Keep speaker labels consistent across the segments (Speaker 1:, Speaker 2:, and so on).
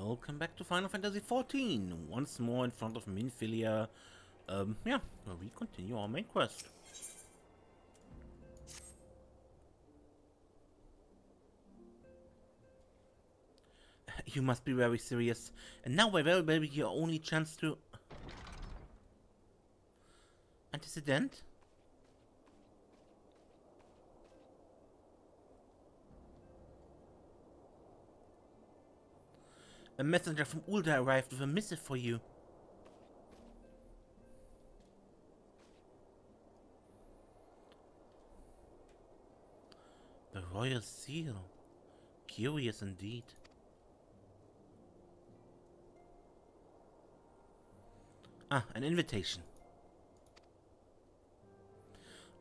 Speaker 1: Welcome back to Final Fantasy XIV, once more in front of Minfilia. Yeah, where we continue our main quest. You must be very serious, and now may very be your only chance to... Antecedent? A messenger from Ulda arrived with a missive for you. The royal seal. Curious indeed. Ah, an invitation.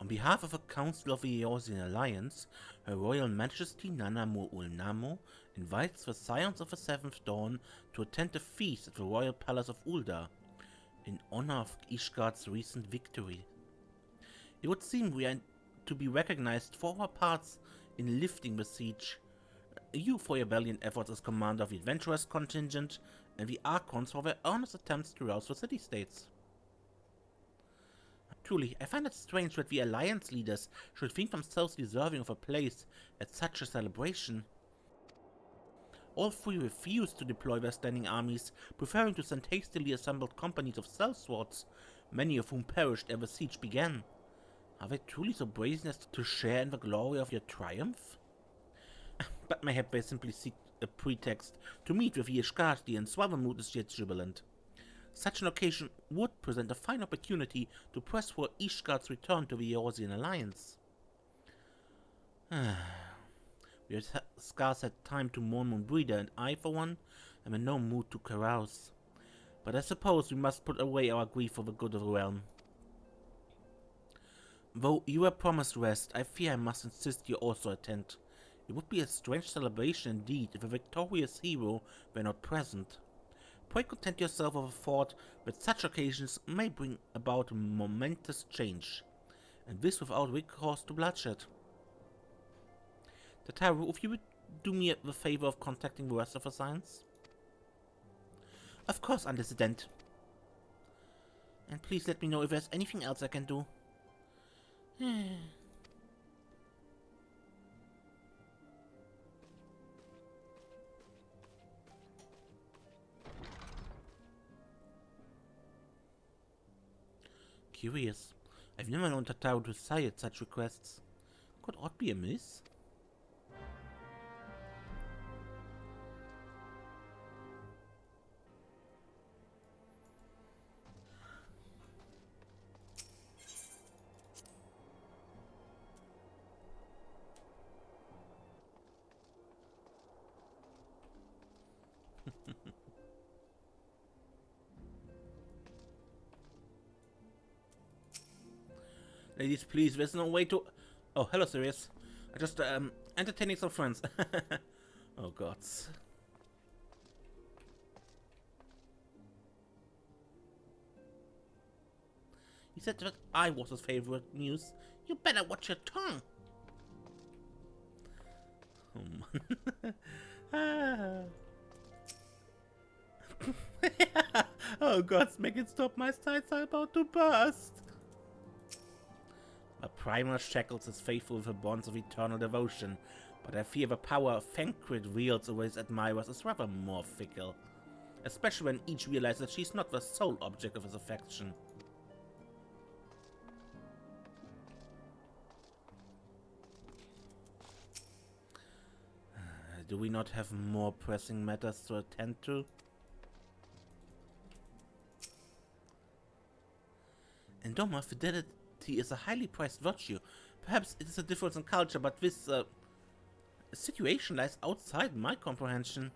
Speaker 1: On behalf of the Council of the Eorzean Alliance, Her Royal Majesty Nanamo Ulnamo invites the Scions of the Seventh Dawn to attend a feast at the Royal Palace of Ulda, in honor of Ishgard's recent victory. It would seem we are to be recognized for our parts in lifting the siege, you for your valiant efforts as commander of the adventurers contingent, and the Archons for their earnest attempts to rouse the city-states. Truly, I find it strange that the Alliance leaders should think themselves deserving of a place at such a celebration. All three refused to deploy their standing armies, preferring to send hastily assembled companies of sellswords, many of whom perished ere the siege began. Are they truly so brazen as to share in the glory of your triumph? But mayhap they simply seek a pretext to meet with the Ishgardi, and so the mood is yet jubilant. Such an occasion would present a fine opportunity to press for Ishgard's return to the Eorzean Alliance. We have scarce had time to mourn Moonbreeder, and I, for one, am in no mood to carouse. But I suppose we must put away our grief for the good of the realm. Though you were promised rest, I fear I must insist you also attend. It would be a strange celebration indeed if a victorious hero were not present. Pray content yourself with the thought that such occasions may bring about a momentous change, and this without recourse to bloodshed. Tataru, if you would do me the favor of contacting the rest of the Scions? Of course, Antecedent. And please let me know if there's anything else I can do. Curious. I've never known Tataru to sigh at such requests. Could aught be amiss? Ladies, please, there's no way to... Oh, hello, Sirius. I just, entertaining some friends. Oh, gods. He said that I was his favorite muse. You better watch your tongue. Oh, man. Oh, gods, make it stop. My sides are about to burst. A primer shackles his faithful with the bonds of eternal devotion, but I fear the power Fencrid wields over his admirers is rather more fickle, especially when each realizes that she's not the sole object of his affection. Do we not have more pressing matters to attend to? In Doma, fidelity is a highly prized virtue. Perhaps it is a difference in culture, but this situation lies outside my comprehension.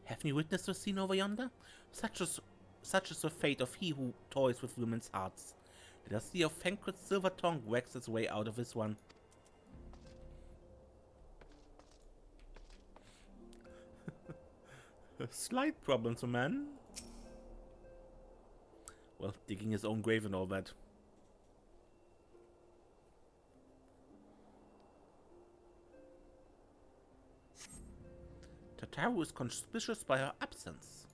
Speaker 1: Have you witnessed the scene over yonder? Such is the fate of he who toys with women's hearts. Let us see how Fencrid's silver tongue wags its way out of this one. A slight problem to man. Well, digging his own grave and all that. Tataru is conspicuous by her absence.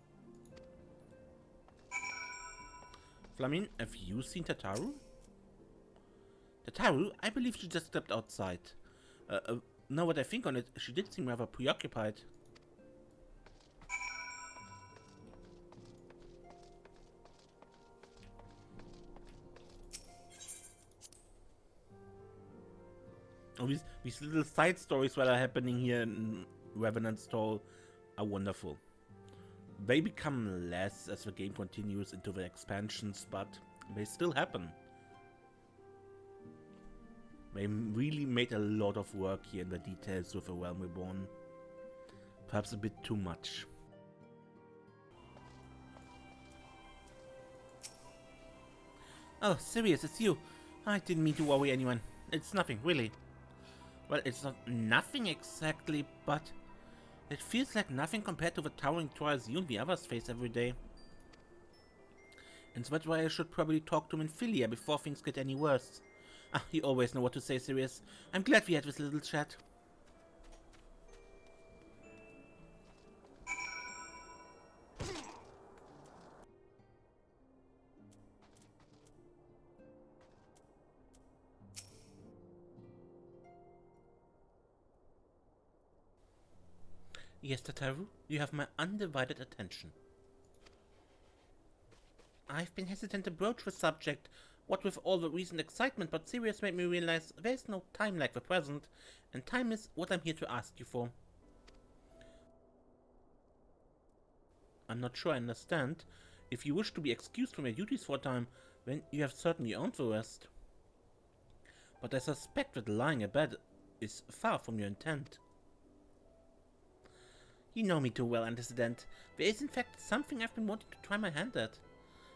Speaker 1: Flamin, have you seen Tataru? Tataru? I believe she just stepped outside. Now that I think on it, she did seem rather preoccupied. Oh, these little side stories that are happening here in Revenant's Toll are wonderful. They become less as the game continues into the expansions, but they still happen. They really made a lot of work here in the details with the Realm Reborn. Perhaps a bit too much. Oh, Sirius, it's you. I didn't mean to worry anyone. It's nothing, really. Well, it's not nothing exactly, but it feels like nothing compared to the towering trials you and the others face every day. And that's why I should probably talk to Minfilia before things get any worse. Ah, you always know what to say, Sirius. I'm glad we had this little chat. Yes, Tataru, you have my undivided attention. I've been hesitant to broach the subject, what with all the recent excitement, but Sirius made me realize there's no time like the present, and time is what I'm here to ask you for. I'm not sure I understand. If you wish to be excused from your duties for a time, then you have certainly earned the rest. But I suspect that lying abed is far from your intent. You know me too well, Antecedent. There is in fact something I've been wanting to try my hand at.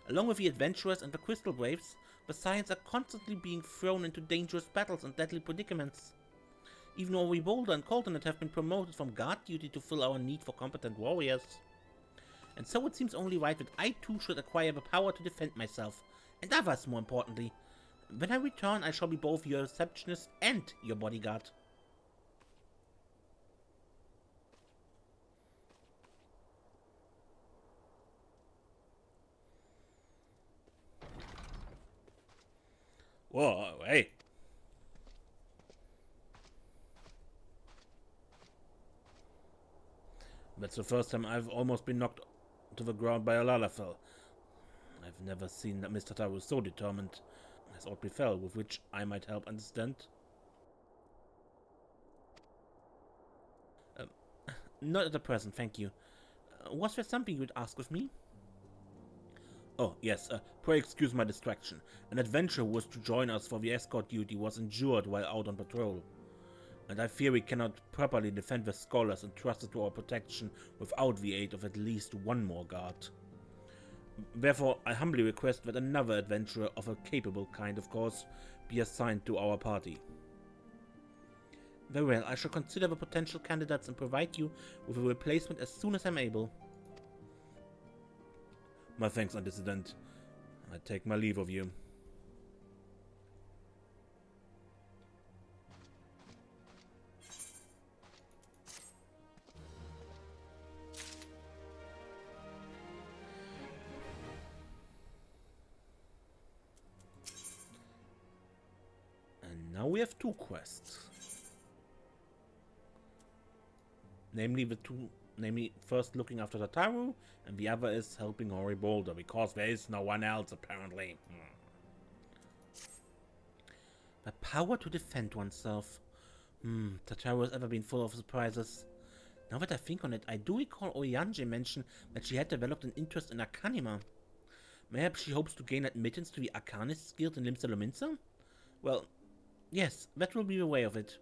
Speaker 1: Along with the adventurers and the crystal waves, the Scions are constantly being thrown into dangerous battles and deadly predicaments. Even Ori Boulder and Coltonet have been promoted from guard duty to fill our need for competent warriors. And so it seems only right that I too should acquire the power to defend myself, and others more importantly. When I return, I shall be both your receptionist and your bodyguard. Whoa, hey. That's the first time I've almost been knocked to the ground by a Lalafell. I've never seen that Mr. Tataru so determined, as aught befell, with which I might help understand. Not at the present, thank you. Was there something you would ask of me? Oh, yes, pray excuse my distraction. An adventurer who was to join us for the escort duty was injured while out on patrol. And I fear we cannot properly defend the scholars entrusted to our protection without the aid of at least one more guard. Therefore, I humbly request that another adventurer of a capable kind, of course, be assigned to our party. Very well, I shall consider the potential candidates and provide you with a replacement as soon as I'm able. My thanks, Antecedent. I take my leave of you. And now we have two quests. Namely, first looking after Tataru, and the other is helping Ori Boulder, because there is no one else, apparently. The power to defend oneself. Tataru has ever been full of surprises. Now that I think on it, I do recall Oyanje mention that she had developed an interest in Arcanima. Perhaps she hopes to gain admittance to the Arcanist Guild in Limsa Lominsa? Well, yes, that will be the way of it.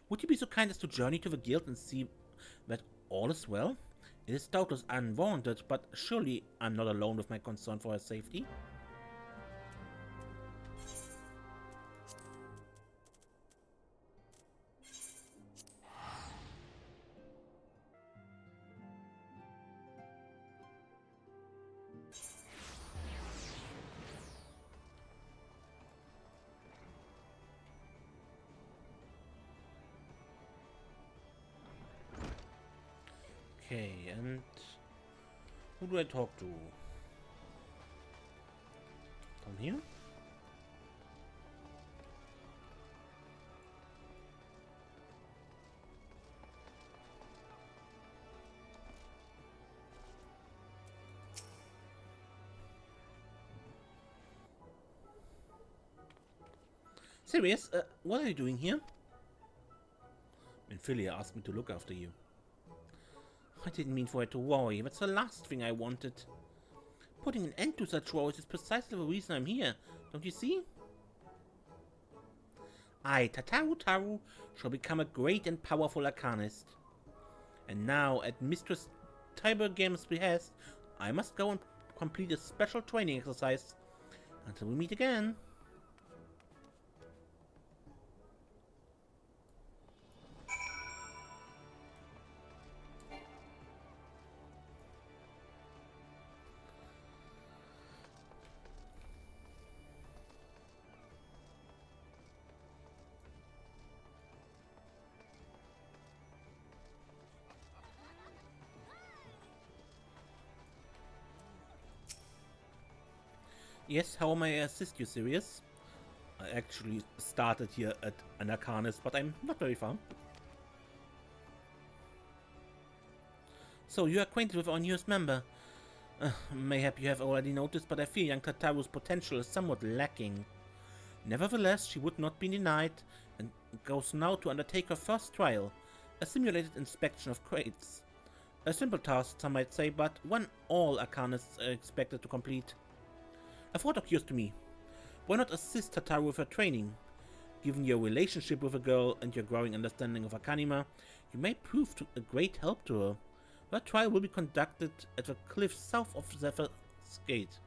Speaker 1: Would you be so kind as to journey to the guild and see that all is well? It is doubtless unwarranted, but surely I'm not alone with my concern for her safety. Okay, and who do I talk to? Down here? Serious? What are you doing here? Ophelia asked me to look after you. I didn't mean for her to worry. That's the last thing I wanted. Putting an end to such worries is precisely the reason I'm here. Don't you see? I, Tataru, shall become a great and powerful Arcanist. And now, at Mistress Tibergam's behest, I must go and complete a special training exercise. Until we meet again. Yes, how may I assist you, Sirius? I actually started here at an Arcanist, but I'm not very far. So, you're acquainted with our newest member. Mayhap you have already noticed, but I fear young Tataru's potential is somewhat lacking. Nevertheless, she would not be denied, and goes now to undertake her first trial, a simulated inspection of crates. A simple task, some might say, but one all Arcanists are expected to complete. A thought occurs to me. Why not assist Tataru with her training? Given your relationship with the girl and your growing understanding of Arcanima, you may prove a great help to her. Her trial will be conducted at the cliff south of Zephyr's Gate.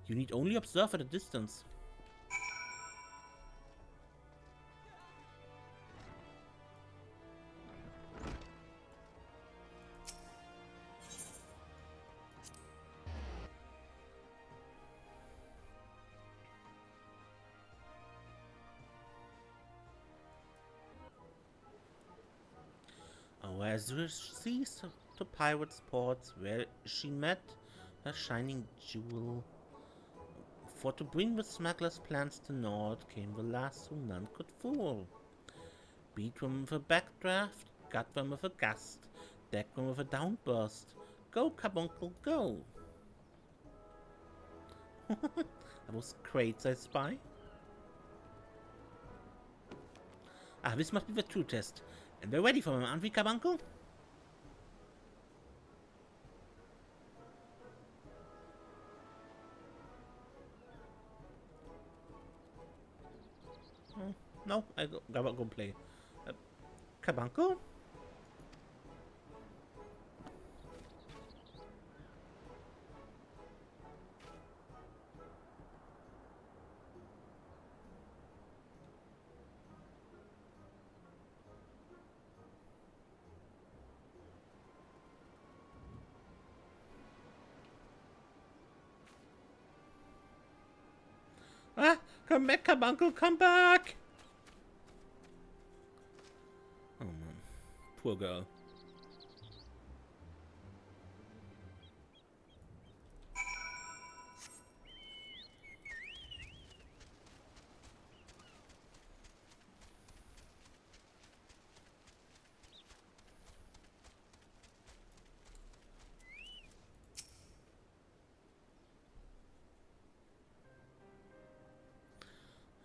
Speaker 1: You need only observe at a distance. Azure sees to pirates' ports where she met her shining jewel. For to bring the smugglers' plans to naught came the last whom none could fool. Beat them with a backdraft, gut them with a gust, deck them with a downburst. Go, carbuncle, go! That was crates, I spy. Ah, this must be the true test. And we're ready for him, aren't we, carbuncle? No, I gotta go play. Carbuncle? Ah, come back, carbuncle, come back! Oh man, poor girl.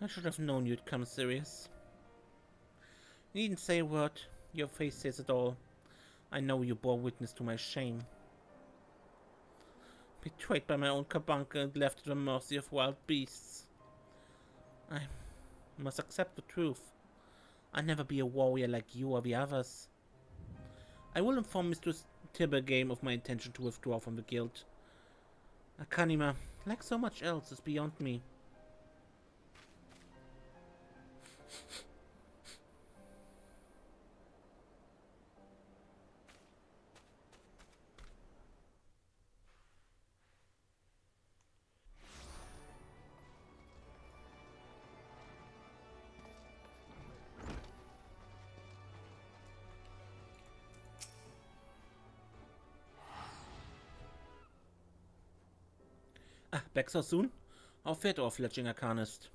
Speaker 1: I should have known you'd come, Sirius. You needn't say a word. Your face says it all. I know you bore witness to my shame. Betrayed by my own carbuncle and left to the mercy of wild beasts. I must accept the truth. I'll never be a warrior like you or the others. I will inform Mistress Tibergame of my intention to withdraw from the guild. Arcanima, like so much else, is beyond me. Back so soon? How fährt our fledgling Arcanist?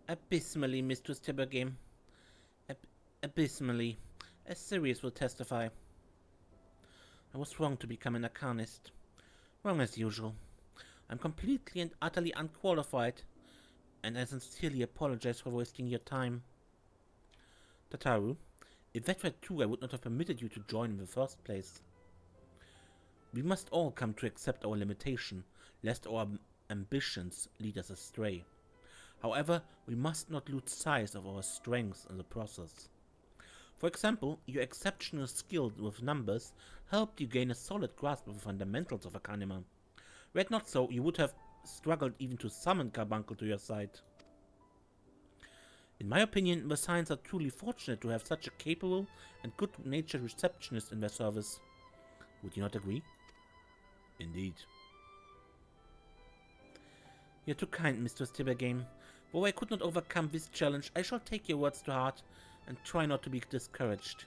Speaker 1: Abysmally, Mistress Tibergame. Abysmally. As Sirius will testify. I was wrong to become an Arcanist. Wrong as usual. I'm completely and utterly unqualified, and I sincerely apologize for wasting your time. Tataru, if that were true, I would not have permitted you to join in the first place. We must all come to accept our limitation, lest our ambitions lead us astray. However, we must not lose sight of our strengths in the process. For example, your exceptional skill with numbers helped you gain a solid grasp of the fundamentals of Arcanima. Were it not so, you would have struggled even to summon Carbuncle to your side. In my opinion, the Scions are truly fortunate to have such a capable and good-natured receptionist in their service. Would you not agree? Indeed. You're too kind, Mistress Tibergame. Though I could not overcome this challenge, I shall take your words to heart and try not to be discouraged.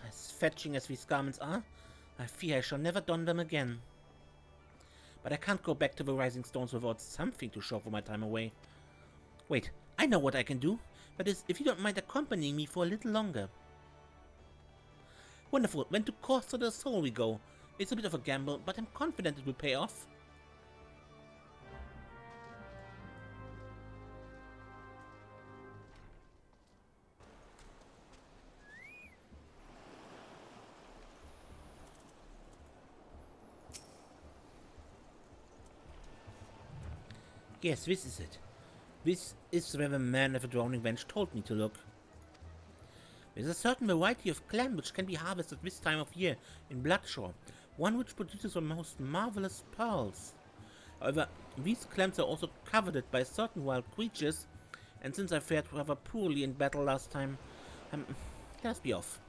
Speaker 1: As fetching as these garments are, I fear I shall never don them again. But I can't go back to the Rising Stones without something to show for my time away. Wait, I know what I can do. That is, if you don't mind accompanying me for a little longer. Wonderful, when to Course of the Soul we go. It's a bit of a gamble, but I'm confident it will pay off. Yes, this is it. This is where the man of the Drowning Bench told me to look. There's a certain variety of clam which can be harvested this time of year in Bloodshore, one which produces the most marvelous pearls. However, these clams are also coveted by certain wild creatures, and since I fared rather poorly in battle last time, let us be off.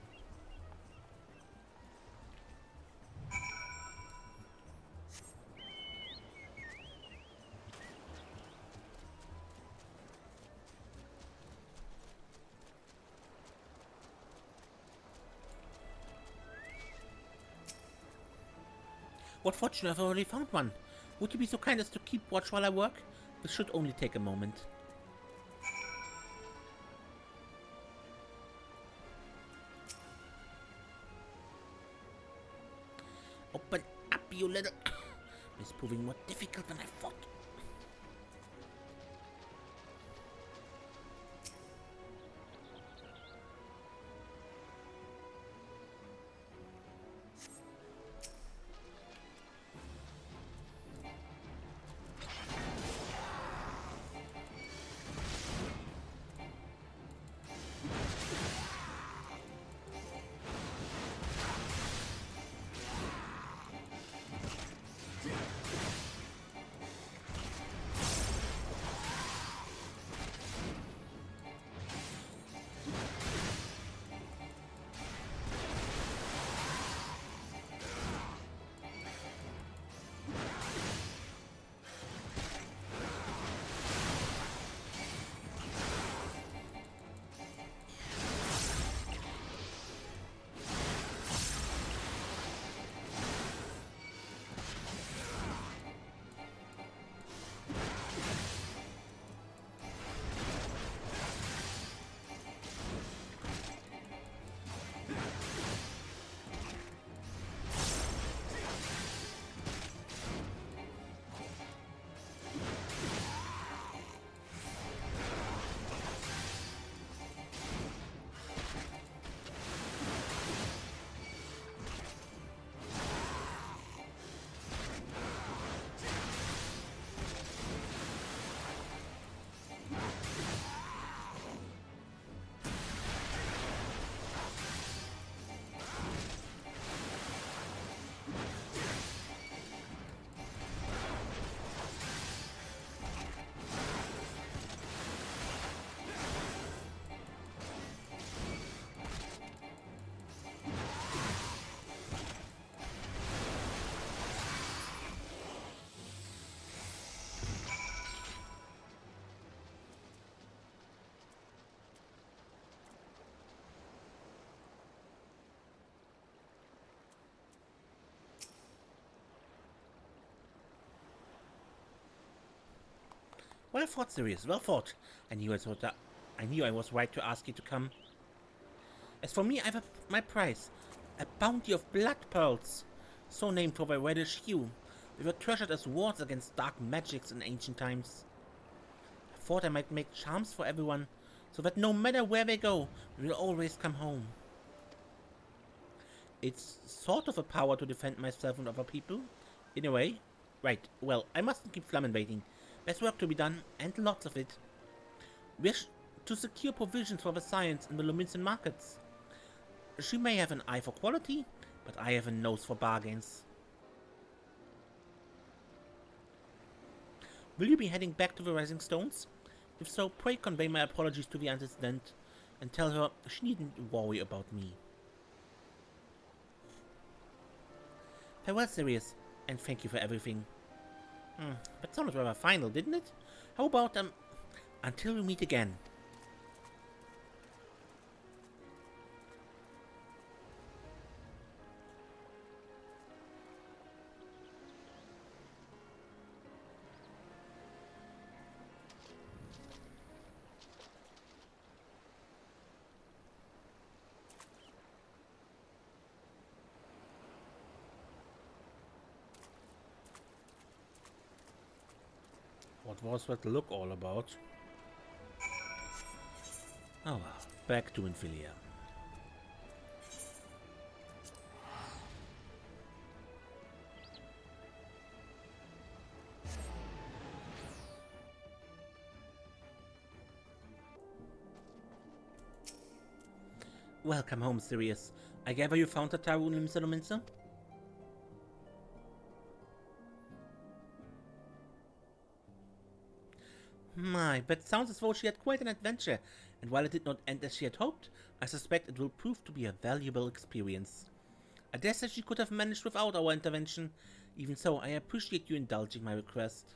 Speaker 1: What fortune, I've already found one. Would you be so kind as to keep watch while I work? This should only take a moment. Open up, you little... It's proving more difficult than I thought. Well fought, Sirius, well fought. I knew I was right to ask you to come. As for me, I have my prize. A bounty of blood pearls, so named for their reddish hue. They were treasured as wards against dark magics in ancient times. I thought I might make charms for everyone, so that no matter where they go, they will always come home. It's sort of a power to defend myself and other people, in a way. Right, well, I mustn't keep Flammen waiting. There's work to be done, and lots of it. Wish to secure provisions for the science in the Luminson markets. She may have an eye for quality, but I have a nose for bargains. Will you be heading back to the Rising Stones? If so, pray convey my apologies to the antecedent, and tell her she needn't worry about me. Farewell, Sirius, and thank you for everything. That sounded rather final, didn't it? How about, until we meet again. What was that look all about? Oh well, back to Infilia. Welcome home, Sirius. I gather you found Tataru in Luminson? My, that sounds as though she had quite an adventure, and while it did not end as she had hoped, I suspect it will prove to be a valuable experience. I dare say she could have managed without our intervention. Even so, I appreciate you indulging my request.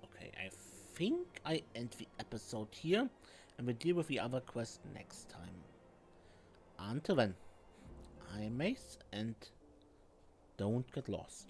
Speaker 1: Okay, I think I end the episode here, and we'll deal with the other quest next time. Until then, I'm Mace, and don't get lost.